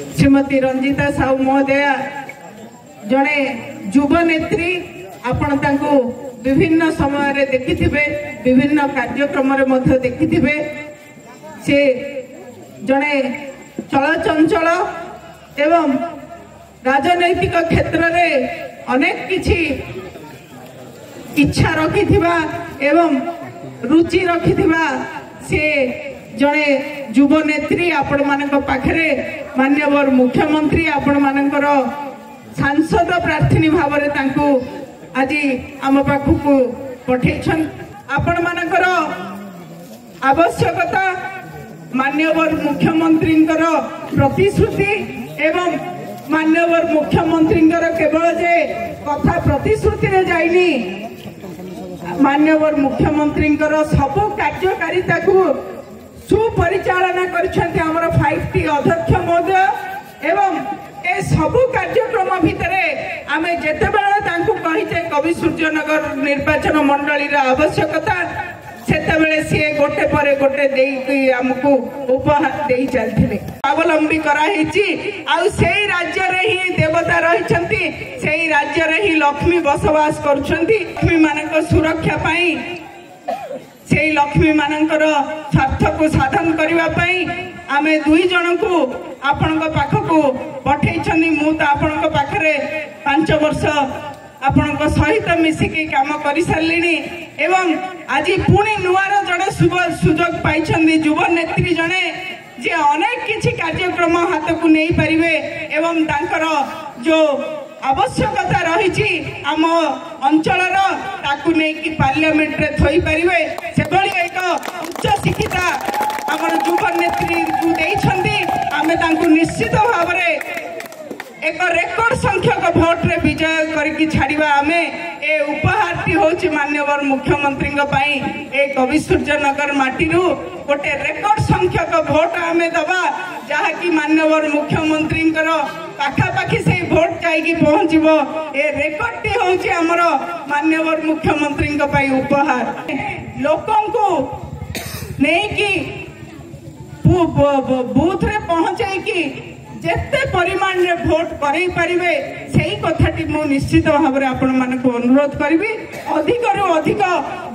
श्रीमती रंजिता साहू महोदया जड़े युव नेत्री आपण तांको विभिन्न समय रे देखिथिबे विभिन्न कार्यक्रम रे मध्य देखिथिबे से जड़े चलचंचल एवं राजनैतिक क्षेत्र रे अनेक किछि इच्छा रखिथिबा एवं रुचि रखिथिबा से जड़े युव नेत्री आपण मानक पाखरे माननीय मुख्यमंत्री आपण मानकर सांसद प्रार्थी भाव में तांको आज आम पाखक पठेछन आपण मानकर आवश्यकता माननीय मुख्यमंत्री प्रतिश्रुति एवं माननीय मुख्यमंत्री केवल जे कथा प्रतिश्रुति रे जाइनी माननीय मुख्यमंत्री सबु कार्यकारिता को सुपरिचालना करछन्ते हमर 5T अध्यक्ष महोदय एवं ए सबु कार्यक्रम भितरे आमे जेते बेले तांको कहिते कवि सूर्यनगर निर्वाचन मंडली रा आवश्यकता सेते बेले से गोटे परे गोटे देई हमकु उपहार देई चलथिले स्वावलंबी करा हिची आ सेही राज्य रे ही देवता रहिछन्ती सेही राज्य रे ही लक्ष्मी बसवास करछन्ती लक्ष्मी मानक सुरक्षा पाई से लक्ष्मी मानकर स्वार्थ को साधन करने आमे दुई जन को आपण पाखक पठे मुझे आपण पाखे 5 वर्ष आपण सहित मिसिकी काम कर सारे एवं आज पुणी नुआर जड़े सुजोग पाई युव नेत्री जड़े जे अनेक किछि कार्यक्रम हाथ को नहीं पारे एवं तांकर जो आवश्यकता रही आम अंचल कि पार्लियामेंट रे थई पारिबे से बड़ी एक उच्च शिक्षिता आमर युव नेत्री को देइछंती आमे तांको निश्चित भाव रे एक रेकर्ड संख्यक भोट रे विजय करके छाड़िबा आमे ए उपहारटी होछि माननीय मुख्यमंत्री पई ए कवि सूर्यनगर माटी रु गोटे रेकर्ड संख्यक भोट आमे दबा जहा कि माननीय मुख्यमंत्री पाखापाखि से भोट जाइकी पहुंचबो ए रेकर्डटी होछि हमर माननीय मुख्यमंत्री पई उपहार लोकों को नहीं कि बूथ रे पहुंचाई कि जेते परिमाण रे भोट करै परिबे सेही कथाटी मु निश्चित भाव रे आपण मान को अनुरोध करबी अधिक रु अधिक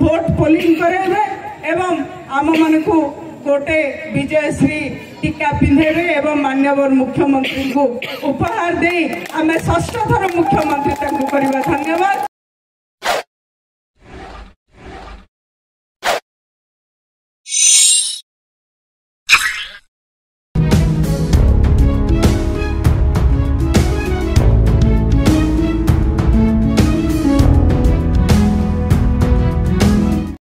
भोट पोलिंग करेबे एवं आम मान को गोटे विजयश्री टीका पिंधेबे एवं माननीय मुख्यमंत्री को उपहार दे आमे षष्ठ थर मुख्यमंत्री करवा। धन्यवाद।